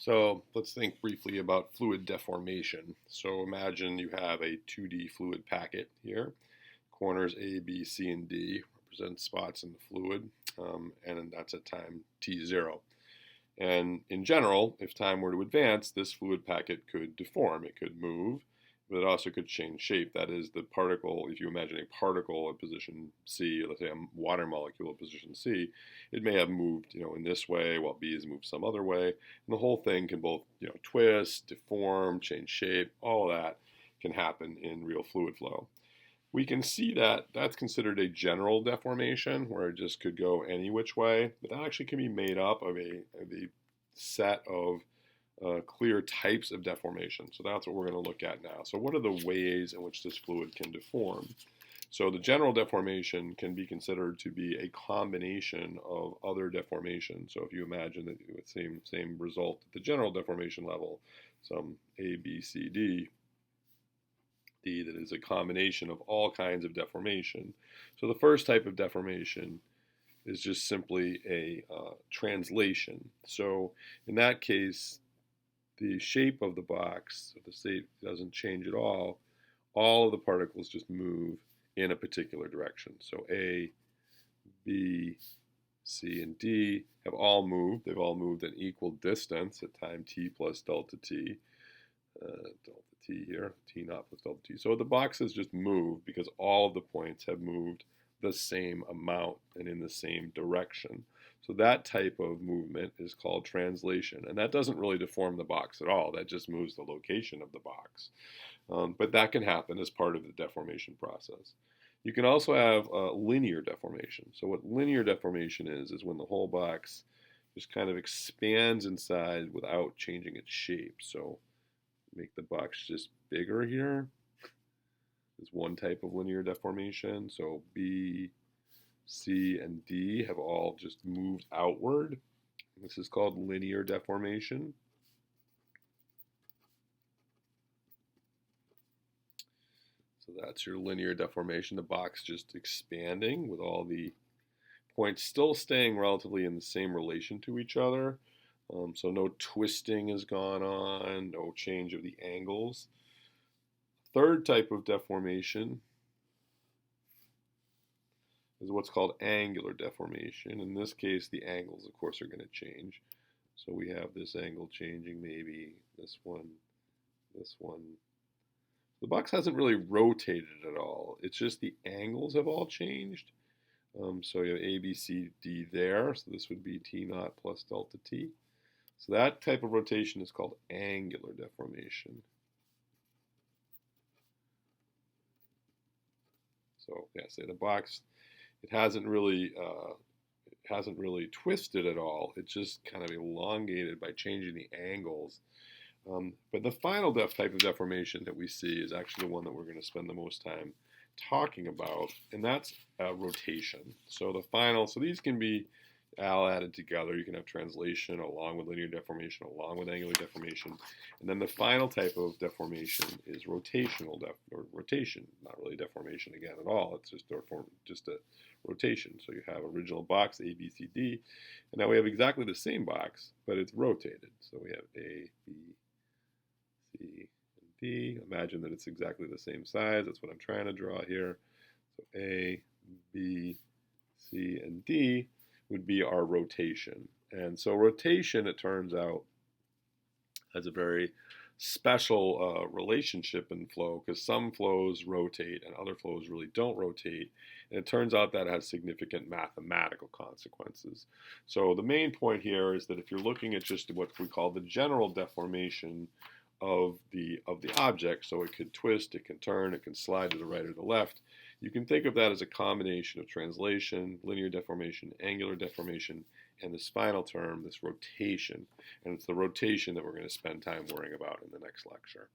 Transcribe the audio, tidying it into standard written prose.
So let's think briefly about fluid deformation. So imagine you have a 2D fluid packet here. Corners A, B, C, and D represent spots in the fluid, and that's at time t0. And in general, if time were to advance, this fluid packet could deform. It could move, but it also could change shape. That is, the particle, if you imagine a particle at position C, or let's say a water molecule at position C, it may have moved, in this way, while B has moved some other way. And the whole thing can both, twist, deform, change shape. All of that can happen in real fluid flow. We can see that that's considered a general deformation, where it just could go any which way, but that actually can be made up of a set of clear types of deformation. So that's what we're going to look at now. So what are the ways in which this fluid can deform? So the general deformation can be considered to be a combination of other deformations. So if you imagine that the same result at the general deformation level, some A, B, C, D, that is a combination of all kinds of deformation. So the first type of deformation is just simply a translation. So in that case, the shape of the box, the shape doesn't change at all. All of the particles just move in a particular direction. So A, B, C, and D have all moved. They've all moved an equal distance at time t plus delta t. Delta t here, t naught plus delta t. So the boxes just move because all of the points have moved the same amount and in the same direction. So that type of movement is called translation. And that doesn't really deform the box at all. That just moves the location of the box. But that can happen as part of the deformation process. You can also have linear deformation. So what linear deformation is when the whole box just kind of expands inside without changing its shape. So make the box just bigger here is one type of linear deformation. So B, C, and D have all just moved outward. This is called linear deformation. So that's your linear deformation, the box just expanding with all the points still staying relatively in the same relation to each other. So no twisting has gone on, no change of the angles. Third type of deformation is what's called angular deformation. In this case, the angles, of course, are going to change. So we have this angle changing, maybe this one, this one. The box hasn't really rotated at all. It's just the angles have all changed. So you have A, B, C, D there. So this would be T naught plus delta T. So that type of rotation is called angular deformation. So yeah, say the box, it hasn't really twisted at all. It's just kind of elongated by changing the angles. But the final type of deformation that we see is actually the one that we're going to spend the most time talking about, and that's rotation. So these can be all added together. You can have translation along with linear deformation, along with angular deformation. And then the final type of deformation is rotational rotation, not really deformation again at all. It's just a rotation. So you have original box A, B, C, D, and now we have exactly the same box, but it's rotated. So we have A, B, C, and D. Imagine that it's exactly the same size. That's what I'm trying to draw here. So A, B, C, and D would be our rotation. And so rotation, it turns out, has a very special relationship in flow, because some flows rotate and other flows really don't rotate. And it turns out that has significant mathematical consequences. So the main point here is that if you're looking at just what we call the general deformation of the object, so it could twist, it can turn, it can slide to the right or the left, you can think of that as a combination of translation, linear deformation, angular deformation, and this final term, this rotation. And it's the rotation that we're going to spend time worrying about in the next lecture.